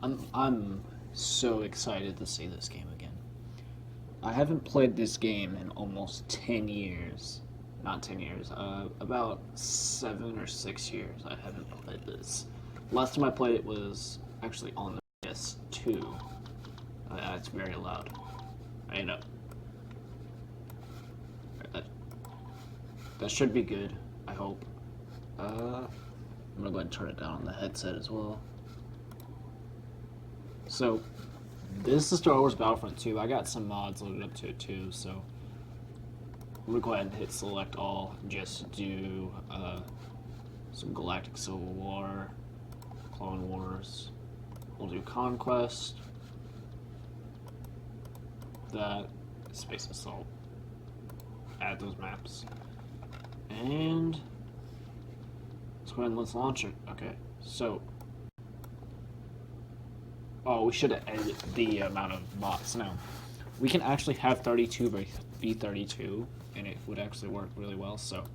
I'm so excited to see this game again. I haven't played this game in almost 10 years. Not 10 years, about 7 or 6 years I haven't played this. Last time I played it was actually on the PS2. It's very loud. I know. That, that should be good, I hope. I'm gonna go ahead and turn it down on the headset as well. So, this is Star Wars Battlefront 2. I got some mods loaded up to it too, so I'm gonna go ahead and hit select all. Just do some Galactic Civil War, Clone Wars. We'll do Conquest. That Space Assault. Add those maps, and let's go ahead and let's launch it. Okay, so. Oh, we should have edited the amount of bots. Now, we can actually have 32 v 32, and it would actually work really well. So,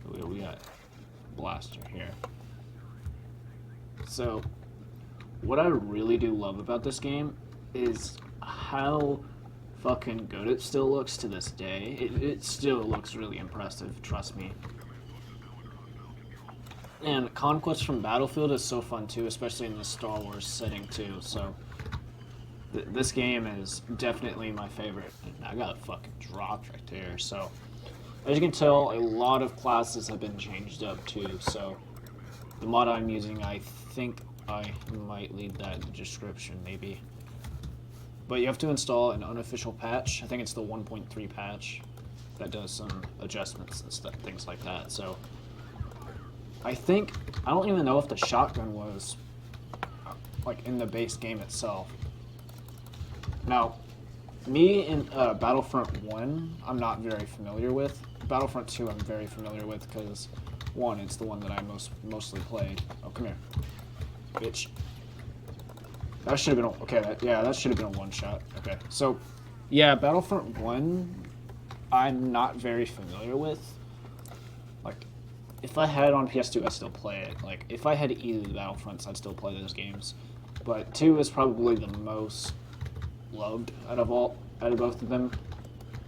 we got Blaster here. So, what I really do love about this game is how fucking good it still looks to this day. It still looks really impressive, trust me. And Conquest from Battlefield is so fun too, especially in the Star Wars setting too. So this game is definitely my favorite. And I got a fucking drop right there. So as you can tell, a lot of classes have been changed up too. So the mod I'm using, I think I might leave that in the description maybe. But you have to install an unofficial patch. I think it's the 1.3 patch that does some adjustments and stuff, things like that. So I don't even know if the shotgun was like in the base game itself. Now, me in Battlefront 1, I'm not very familiar with. Battlefront 2, I'm very familiar with because 1, it's the one that I mostly played. Oh, come here, bitch. That should have been okay. That should have been a one shot. Okay, so yeah, Battlefront 1, I'm not very familiar with. Like, if I had it on PS2, I'd still play it. Like, if I had either of the Battlefronts, I'd still play those games. But 2 is probably the most loved out of both of them.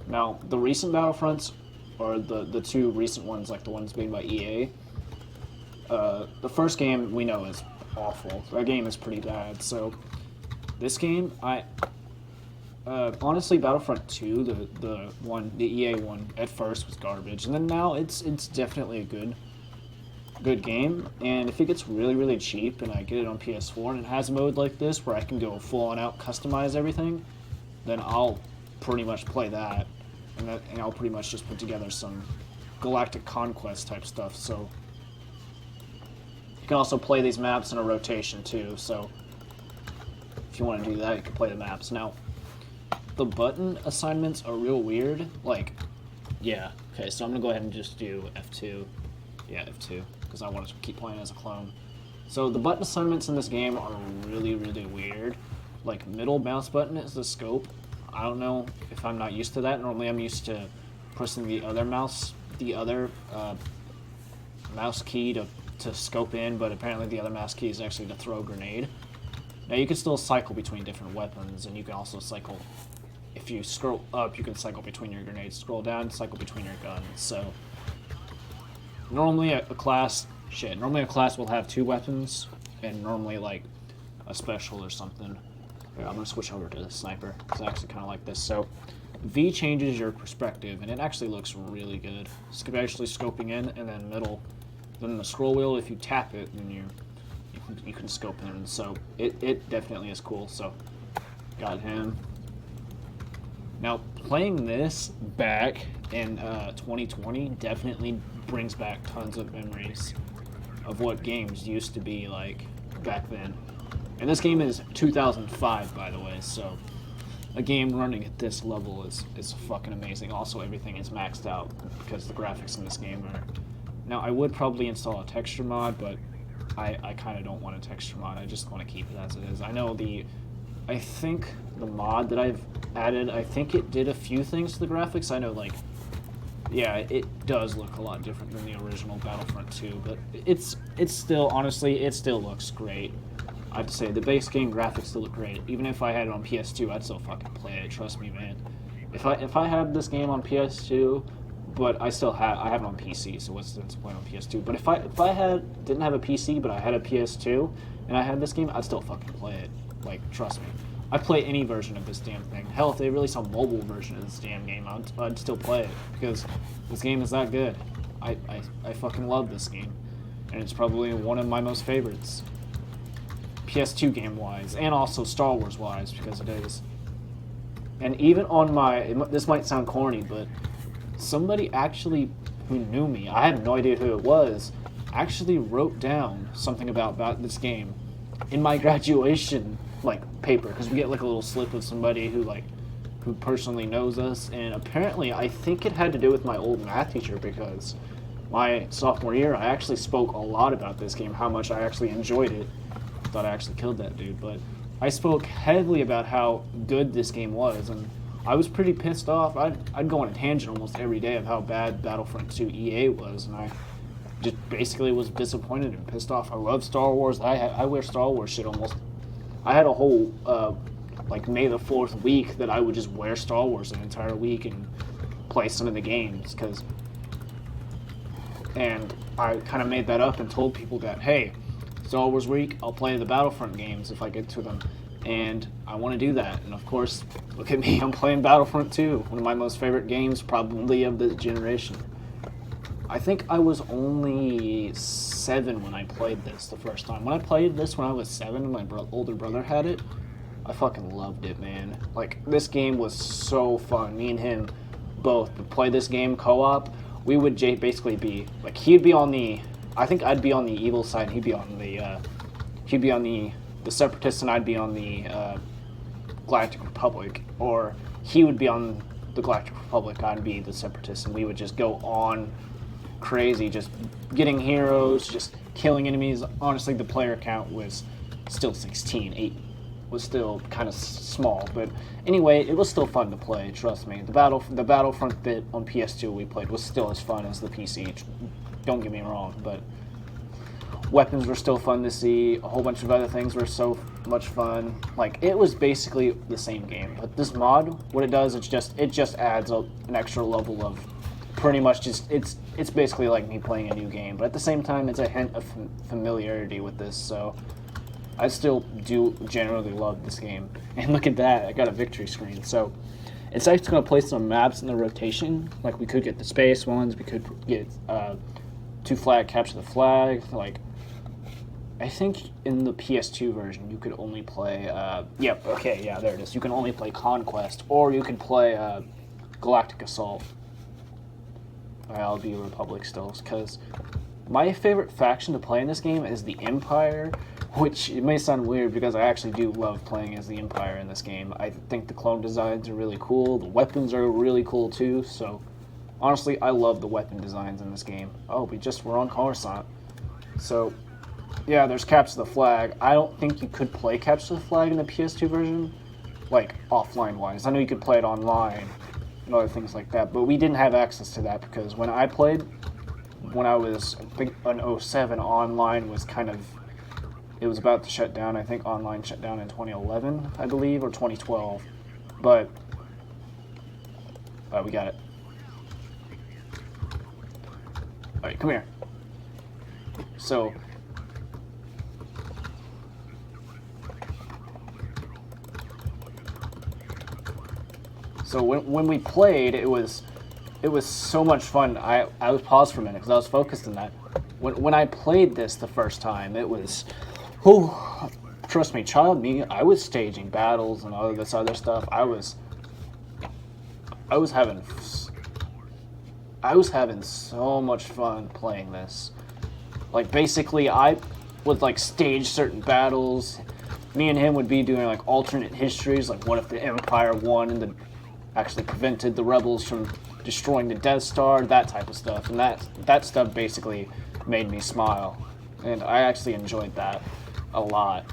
Now, the recent Battlefronts, or the two recent ones, like the ones made by EA, the first game we know is awful. That game is pretty bad. So, this game, honestly, Battlefront 2, the EA one, at first was garbage, and then now it's definitely a good game. And if it gets really cheap, and I get it on PS4, and it has a mode like this where I can go full on out customize everything, then I'll pretty much play that, and I'll pretty much just put together some Galactic Conquest type stuff. So you can also play these maps in a rotation too. So if you want to do that, you can play the maps. Now, the button assignments are real weird. Like, yeah, okay, so I'm gonna go ahead and just do F2. Yeah, F2, because I want to keep playing as a clone. So the button assignments in this game are really weird. Like, middle mouse button is the scope. I don't know if I'm not used to that. Normally I'm used to pressing the other mouse key to scope in, but apparently the other mouse key is actually to throw a grenade. Now, you can still cycle between different weapons, and you can also cycle, if you scroll up, you can cycle between your grenades. Scroll down, cycle between your guns. So normally a class will have 2 weapons, and normally like a special or something. Here, I'm gonna switch over to the sniper, because I actually kind of like this. So V changes your perspective, and it actually looks really good. Especially scoping in, and then middle. Then the scroll wheel, if you tap it, then you can scope in. So it definitely is cool. So got him. Now, playing this back in 2020 definitely brings back tons of memories of what games used to be like back then. And this game is 2005, by the way, so a game running at this level is fucking amazing. Also, everything is maxed out because the graphics in this game are... Now, I would probably install a texture mod, but I kind of don't want a texture mod. I just want to keep it as it is. I think the mod that I've added, I think it did a few things to the graphics. I know, like, yeah, it does look a lot different than the original Battlefront 2, but it's still, honestly, it still looks great. I have to say, the base game graphics still look great. Even if I had it on PS2, I'd still fucking play it. Trust me, man. If I had this game on PS2, but I have it on PC, so what's the point on PS2? But if I didn't have a PC, but I had a PS2 and I had this game, I'd still fucking play it. Like, trust me. I'd play any version of this damn thing. Hell, if they release a mobile version of this damn game, I'd still play it because this game is that good. I fucking love this game, and it's probably one of my most favorites. PS2 game wise, and also Star Wars wise, because it is. And even on this might sound corny, but somebody actually who knew me, I had no idea who it was, actually wrote down something about this game in my graduation paper, because we get like a little slip of somebody who personally knows us, and apparently I think it had to do with my old math teacher, because my sophomore year I actually spoke a lot about this game, how much I actually enjoyed it. Thought I actually killed that dude, but I spoke heavily about how good this game was, and I was pretty pissed off. I'd go on a tangent almost every day of how bad Battlefront 2 EA was, and I just basically was disappointed and pissed off. I love Star Wars. I wear Star Wars shit almost. I had a whole May the 4th week that I would just wear Star Wars an entire week and play some of the games, and I kind of made that up and told people that, hey, Star Wars week, I'll play the Battlefront games if I get to them, and I want to do that. And of course, look at me, I'm playing Battlefront 2, one of my most favorite games probably of this generation. I think I was only 7 when I played this the first time. When I played this when I was 7 and my older brother had it, I fucking loved it, man. Like, this game was so fun. Me and him both would play this game co-op. We would basically be, he'd be on the, I think I'd be on the evil side, he'd be on the Separatists, and I'd be on the Galactic Republic, or he would be on the Galactic Republic, I'd be the Separatists, and we would just go on crazy, just getting heroes, just killing enemies. Honestly, the player count was still 16. 8 was still kind of small, but anyway, it was still fun to play, trust me. The Battlefront bit on PS2 we played was still as fun as the PC. Don't get me wrong, but weapons were still fun to see. A whole bunch of other things were so much fun. It was basically the same game. But this mod, what it does, it just adds an extra level of pretty much just it's basically like me playing a new game. But at the same time, it's a hint of familiarity with this. So I still do generally love this game. And look at that, I got a victory screen. So it's actually going to place some maps in the rotation. We could get the space ones. We could get 2 flag, capture the flag. I think in the PS2 version you could only play, there it is. You can only play Conquest, or you can play Galactic Assault. I'll be Republic still, because my favorite faction to play in this game is the Empire, which it may sound weird because I actually do love playing as the Empire in this game. I think the clone designs are really cool. The weapons are really cool too, so honestly, I love the weapon designs in this game. Oh, we're on Coruscant. So, yeah, there's Capture the Flag. I don't think you could play Capture the Flag in the PS2 version, offline-wise. I know you could play it online and other things like that, but we didn't have access to that because when I played, when I was, I think, in 07, online was it was about to shut down. I think online shut down in 2011, I believe, or 2012. But, we got it. Alright, come here. So when we played, it was so much fun. I was paused for a minute because I was focused on that. When I played this the first time, it was, trust me, I was staging battles and all this other stuff. I was having so much fun playing this. Basically, I would stage certain battles. Me and him would be doing alternate histories, what if the Empire won and actually prevented the rebels from destroying the Death Star, that type of stuff. And that stuff basically made me smile, and I actually enjoyed that a lot.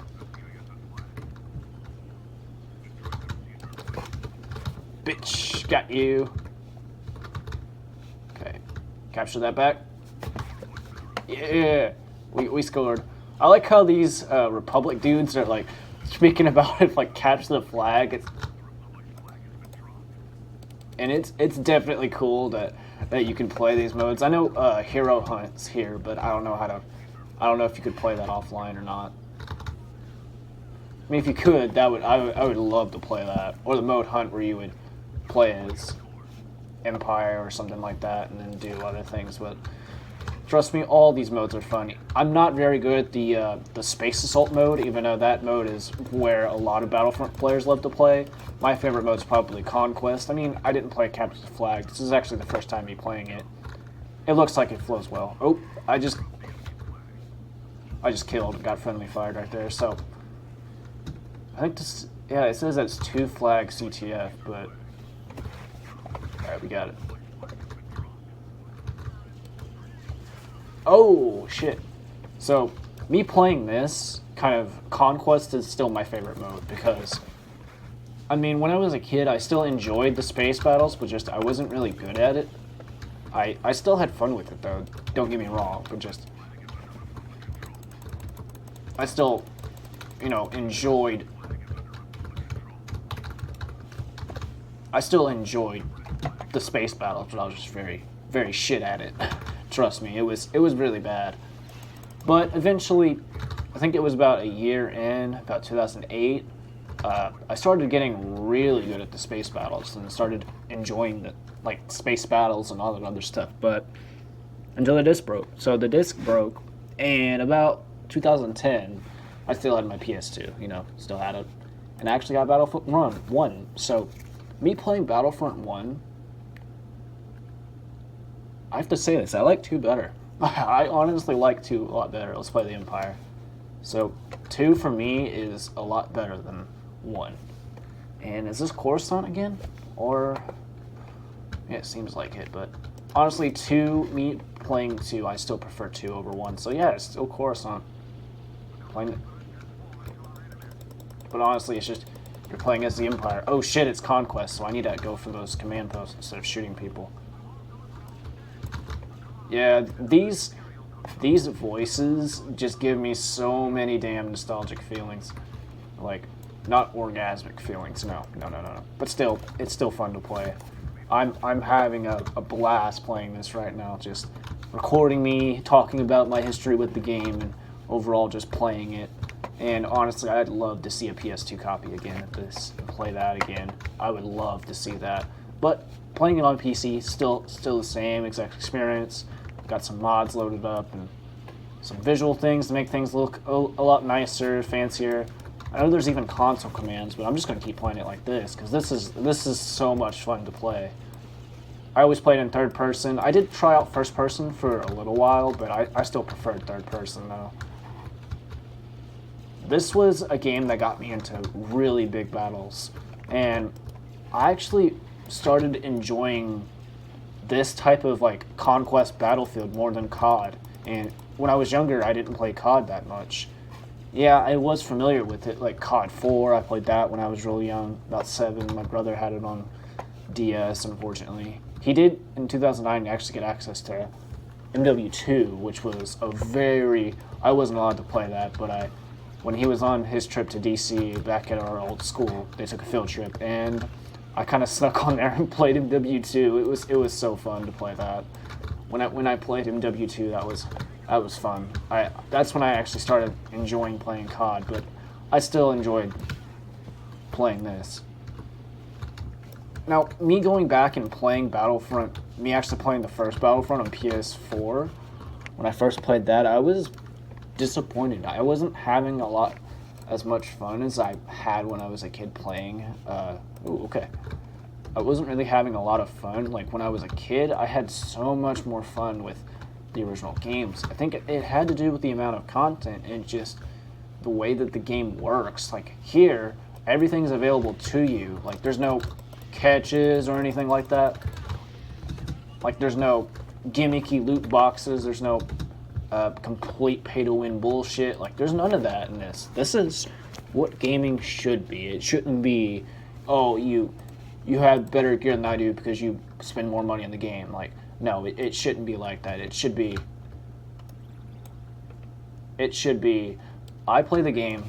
Bitch, got you. Okay, capture that back. Yeah, we scored. I like how these Republic dudes are like speaking about it like catch the flag. It's definitely cool that you can play these modes. I know Hero Hunt's here, but I don't know how to. I don't know if you could play that offline or not. I mean, if you could, I would love to play that, or the mode Hunt where you would play as Empire or something like that, and then do other things. But trust me, all these modes are fun. I'm not very good at the Space Assault mode, even though that mode is where a lot of Battlefront players love to play. My favorite mode is probably Conquest. I mean, I didn't play Capture the Flag. This is actually the first time me playing it. It looks like it flows well. Oh, I just killed and got friendly fired right there. So I think this, yeah, it says that's 2 flag CTF, but alright, we got it. Oh, shit. So, me playing this, kind of, Conquest is still my favorite mode, because, I mean, when I was a kid, I still enjoyed the space battles, but just, I wasn't really good at it. I still had fun with it, though, don't get me wrong, but just, I still, you know, enjoyed the space battles, but I was just very, very shit at it. Trust me, it was really bad. But eventually, I think it was about a year in, about 2008, I started getting really good at the space battles and started enjoying the like space battles and all that other stuff. But until the disc broke. So the disc broke, and about 2010, I still had my PS2. You know, still had it, and I actually got Battlefront 1. So me playing Battlefront 1. I have to say this, I like 2 better. I honestly like 2 a lot better. Let's play the Empire. So 2 for me is a lot better than 1. And is this Coruscant again? Or, yeah, it seems like it, but honestly 2, me playing 2, I still prefer 2 over 1. So yeah, it's still Coruscant. Playing it. But honestly, it's just, you're playing as the Empire. Oh shit, it's Conquest, so I need to go for those command posts instead of shooting people. Yeah, these voices just give me so many damn nostalgic feelings. Like, not orgasmic feelings, no. But still, it's still fun to play. I'm having a blast playing this right now, just recording me, talking about my history with the game, and overall just playing it. And honestly, I'd love to see a PS2 copy again of this, and play that again. I would love to see that. But playing it on PC, still the same exact experience. Got some mods loaded up and some visual things to make things look a lot nicer, fancier. I know there's even console commands, but I'm just gonna keep playing it like this because this is so much fun to play. I always played in third person. I did try out first person for a little while, but I still preferred third person though. This was a game that got me into really big battles, and I actually started enjoying this type of like Conquest Battlefield more than COD. And when I was younger, I didn't play COD that much. Yeah, I was familiar with it, like COD 4. I played that when I was really young, about 7. My brother had it on DS, unfortunately. He did in 2009 actually get access to MW2, which was a very, I wasn't allowed to play that, but when he was on his trip to DC back at our old school, they took a field trip, and I kind of snuck on there and played MW2. It was so fun to play that. When I played MW2, that was fun. That's when I actually started enjoying playing COD, but I still enjoyed playing this. Now, me going back and playing Battlefront, me actually playing the first Battlefront on PS4, when I first played that, I was disappointed. I wasn't having as much fun as I had when I was a kid playing. Ooh, okay. I wasn't really having a lot of fun. Like, when I was a kid, I had so much more fun with the original games. I think it had to do with the amount of content and just the way that the game works. Like, here, everything's available to you. Like, there's no catches or anything like that. Like, there's no gimmicky loot boxes. There's no complete pay-to-win bullshit. Like, there's none of that in this. This is what gaming should be. It shouldn't be, oh, you have better gear than I do because you spend more money on the game. Like, no, it shouldn't be like that. It should be, It should be, I play the game,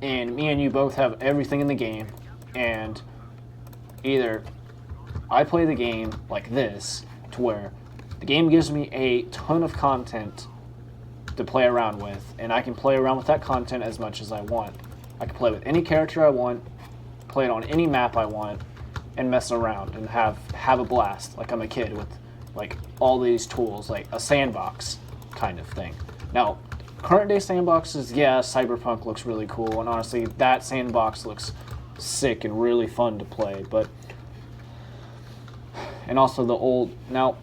and me and you both have everything in the game, and either I play the game like this, to where the game gives me a ton of content to play around with, and I can play around with that content as much as I want. I can play with any character I want, play it on any map I want, and mess around and have a blast like I'm a kid with like all these tools, like a sandbox kind of thing. Now, current day sandboxes, yeah, Cyberpunk looks really cool, and honestly, that sandbox looks sick and really fun to play, but and also the old now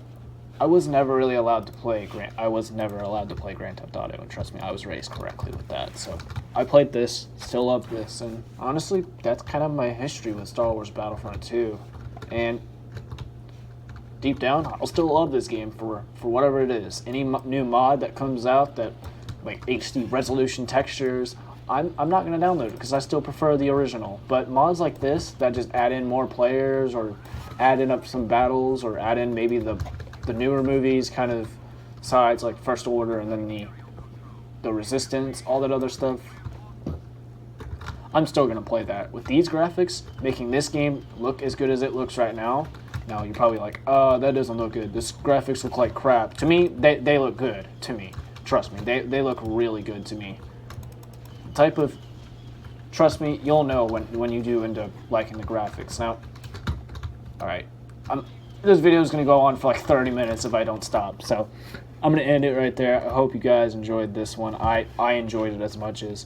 I was never really allowed to play Grand Theft Auto, and trust me, I was raised correctly with that. So I played this, still love this, and honestly, that's kind of my history with Star Wars Battlefront 2. And deep down, I'll still love this game for whatever it is. Any new mod that comes out that like HD resolution textures, I'm not going to download it because I still prefer the original. But mods like this that just add in more players or add in up some battles or add in maybe the newer movies kind of sides like First Order and then the Resistance, all that other stuff, I'm still going to play that. With these graphics, making this game look as good as it looks right now, now you're probably like, that doesn't look good. This graphics look like crap. To me, they look good to me. Trust me, they look really good to me. Trust me, you'll know when you do end up liking the graphics. Now, alright, this video is going to go on for like 30 minutes if I don't stop, so I'm going to end it right there. I hope you guys enjoyed this one. I enjoyed it as much as